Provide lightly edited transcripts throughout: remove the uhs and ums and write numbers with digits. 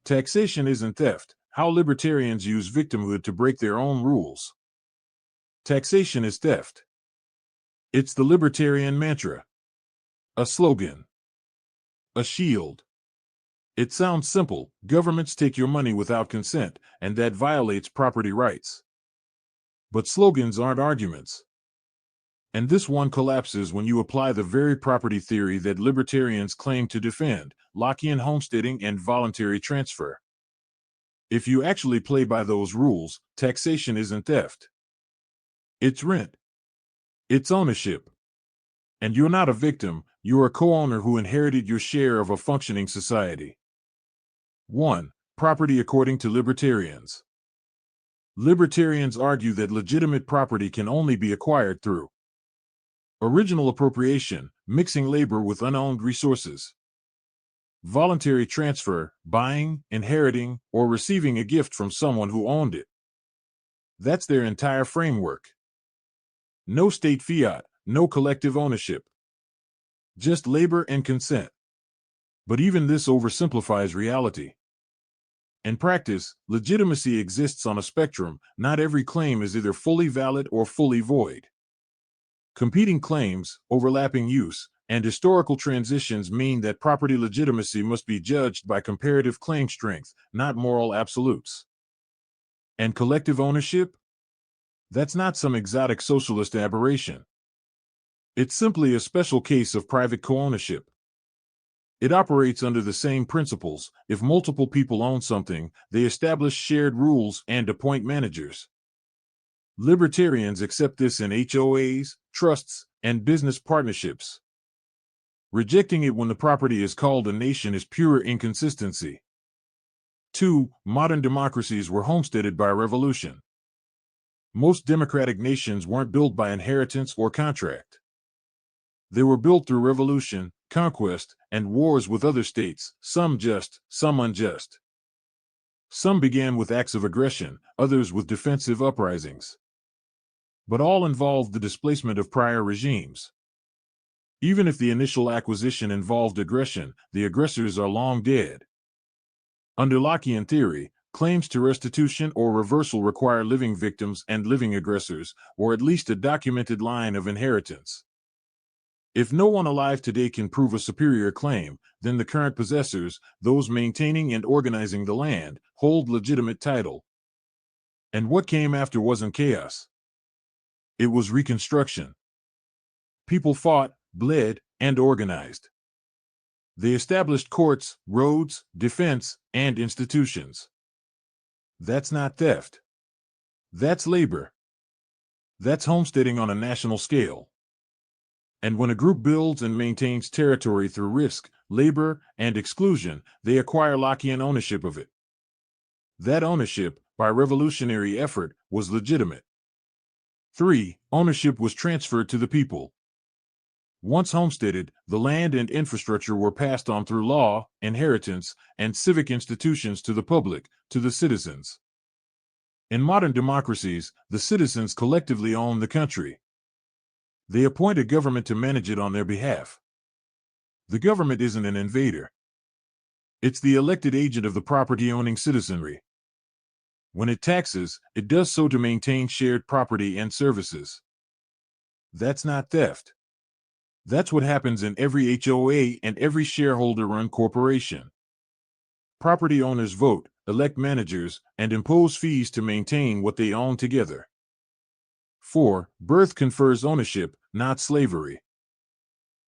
Taxation isn't theft. How libertarians use victimhood to break their own rules. Taxation is theft. It's the libertarian mantra. A slogan. A shield. It sounds simple. Governments take your money without consent, and that violates property rights. But slogans aren't arguments. And this one collapses when you apply the very property theory that libertarians claim to defend, Lockean homesteading and voluntary transfer. If you actually play by those rules, taxation isn't theft. It's rent. It's ownership. And you're not a victim, you're a co-owner who inherited your share of a functioning society. 1. Property according to libertarians. Libertarians argue that legitimate property can only be acquired through original appropriation, mixing labor with unowned resources. Voluntary transfer, buying, inheriting, or receiving a gift from someone who owned it. That's their entire framework. No state fiat, no collective ownership. Just labor and consent. But even this oversimplifies reality. In practice, legitimacy exists on a spectrum. Not every claim is either fully valid or fully void. Competing claims, overlapping use, and historical transitions mean that property legitimacy must be judged by comparative claim strength, not moral absolutes. And collective ownership? That's not some exotic socialist aberration. It's simply a special case of private co-ownership. It operates under the same principles. If multiple people own something, they establish shared rules and appoint managers. Libertarians accept this in HOAs, trusts, and business partnerships. Rejecting it when the property is called a nation is pure inconsistency. 2. Modern democracies were homesteaded by revolution. Most democratic nations weren't built by inheritance or contract. They were built through revolution, conquest, and wars with other states, some just, some unjust. Some began with acts of aggression, others with defensive uprisings. But all involved the displacement of prior regimes. Even if the initial acquisition involved aggression, the aggressors are long dead. Under Lockean theory, claims to restitution or reversal require living victims and living aggressors, or at least a documented line of inheritance. If no one alive today can prove a superior claim, then the current possessors, those maintaining and organizing the land, hold legitimate title. And what came after wasn't chaos. It was reconstruction. People fought, bled, and organized. They established courts, roads, defense, and institutions. That's not theft. That's labor. That's homesteading on a national scale. And when a group builds and maintains territory through risk, labor, and exclusion, they acquire Lockean ownership of it. That ownership, by revolutionary effort, was legitimate. 3. Ownership was transferred to the people. Once homesteaded, the land and infrastructure were passed on through law, inheritance, and civic institutions to the public, to the citizens. In modern democracies, the citizens collectively own the country. They appoint a government to manage it on their behalf. The government isn't an invader. It's the elected agent of the property-owning citizenry. When it taxes, it does so to maintain shared property and services. That's not theft. That's what happens in every HOA and every shareholder-run corporation. Property owners vote, elect managers, and impose fees to maintain what they own together. 4. Birth confers ownership, not slavery.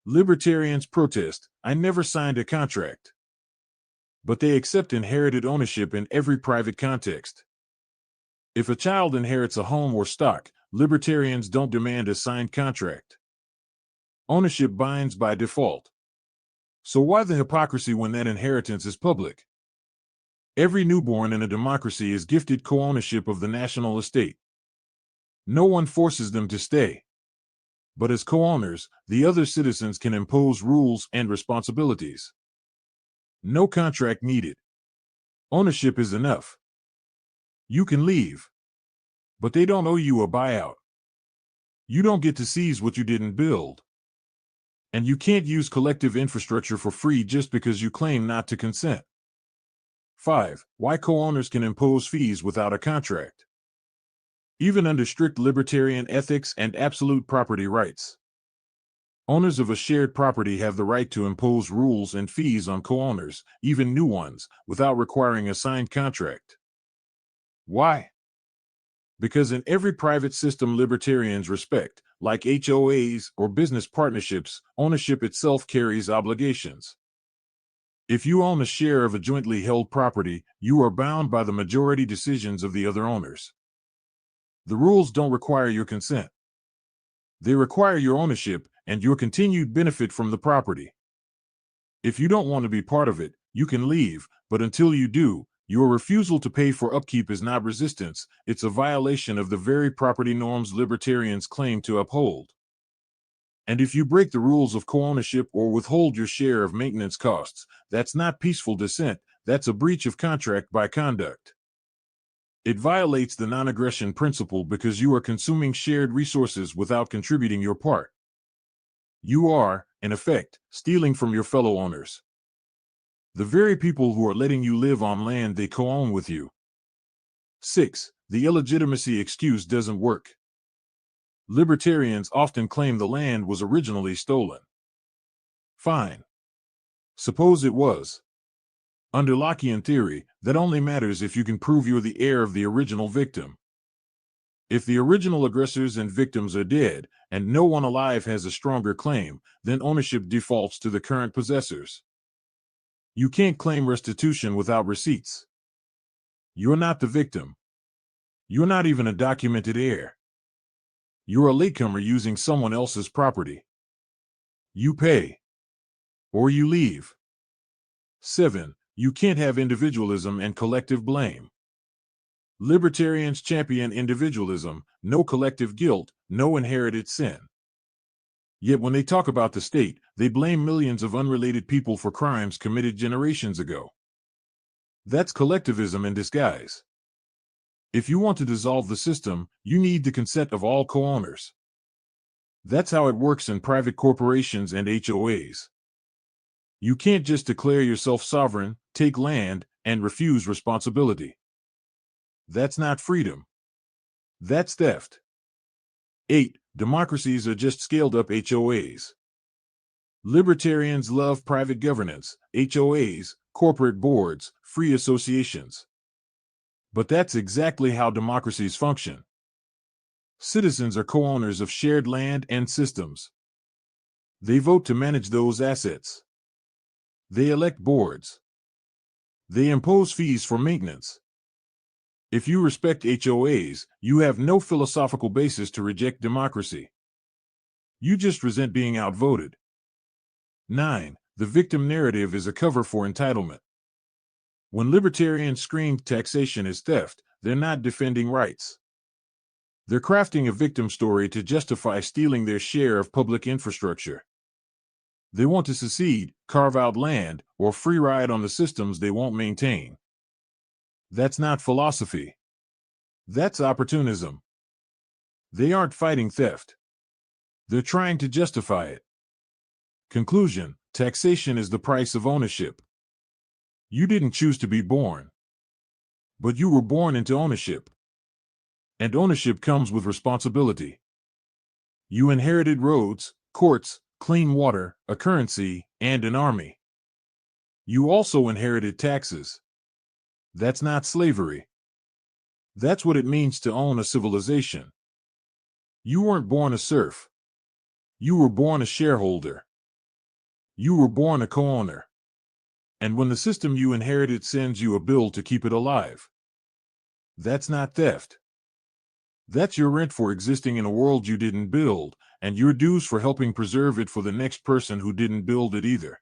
Libertarians protest, I never signed a contract. But they accept inherited ownership in every private context. If a child inherits a home or stock, libertarians don't demand a signed contract. Ownership binds by default. So why the hypocrisy when that inheritance is public? Every newborn in a democracy is gifted co-ownership of the national estate. No one forces them to stay. But as co-owners, the other citizens can impose rules and responsibilities. No contract needed. Ownership is enough. You can leave. But they don't owe you a buyout. You don't get to seize what you didn't build. And you can't use collective infrastructure for free just because you claim not to consent. 5. Why co-owners can impose fees without a contract. Even under strict libertarian ethics and absolute property rights, owners of a shared property have the right to impose rules and fees on co-owners, even new ones, without requiring a signed contract. Why? Because in every private system libertarians respect, like HOAs or business partnerships, ownership itself carries obligations. If you own a share of a jointly held property, you are bound by the majority decisions of the other owners. The rules don't require your consent. They require your ownership and your continued benefit from the property. If you don't want to be part of it, you can leave, but until you do, your refusal to pay for upkeep is not resistance, it's a violation of the very property norms libertarians claim to uphold. And if you break the rules of co-ownership or withhold your share of maintenance costs, that's not peaceful dissent, that's a breach of contract by conduct. It violates the non-aggression principle because you are consuming shared resources without contributing your part. You are, in effect, stealing from your fellow owners, the very people who are letting you live on land they co-own with you. 6. The illegitimacy excuse doesn't work. Libertarians often claim the land was originally stolen. Fine. Suppose it was. Under Lockean theory, that only matters if you can prove you're the heir of the original victim. If the original aggressors and victims are dead, and no one alive has a stronger claim, then ownership defaults to the current possessors. You can't claim restitution without receipts. You're not the victim. You're not even a documented heir. You're a latecomer using someone else's property. You pay. Or you leave. 7. You can't have individualism and collective blame. Libertarians champion individualism, no collective guilt, no inherited sin. Yet when they talk about the state, they blame millions of unrelated people for crimes committed generations ago. That's collectivism in disguise. If you want to dissolve the system, you need the consent of all co-owners. That's how it works in private corporations and HOAs. You can't just declare yourself sovereign, take land, and refuse responsibility. That's not freedom. That's theft. 8. Democracies are just scaled-up HOAs. Libertarians love private governance, HOAs, corporate boards, free associations. But that's exactly how democracies function. Citizens are co-owners of shared land and systems. They vote to manage those assets. They elect boards. They impose fees for maintenance. If you respect HOAs, you have no philosophical basis to reject democracy. You just resent being outvoted. 9. The victim narrative is a cover for entitlement. When libertarians scream taxation is theft, they're not defending rights. They're crafting a victim story to justify stealing their share of public infrastructure. They want to secede, carve out land, or free ride on the systems they won't maintain. That's not philosophy. That's opportunism. They aren't fighting theft. They're trying to justify it. Conclusion: taxation is the price of ownership. You didn't choose to be born, but you were born into ownership. And ownership comes with responsibility. You inherited roads, courts, clean water, a currency, and an army. You also inherited taxes. That's not slavery. That's what it means to own a civilization. You weren't born a serf. You were born a shareholder. You were born a co-owner. And when the system you inherited sends you a bill to keep it alive, that's not theft. That's your rent for existing in a world you didn't build, and your dues for helping preserve it for the next person who didn't build it either.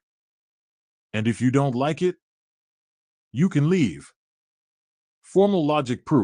And if you don't like it, you can leave. Formal logic proof.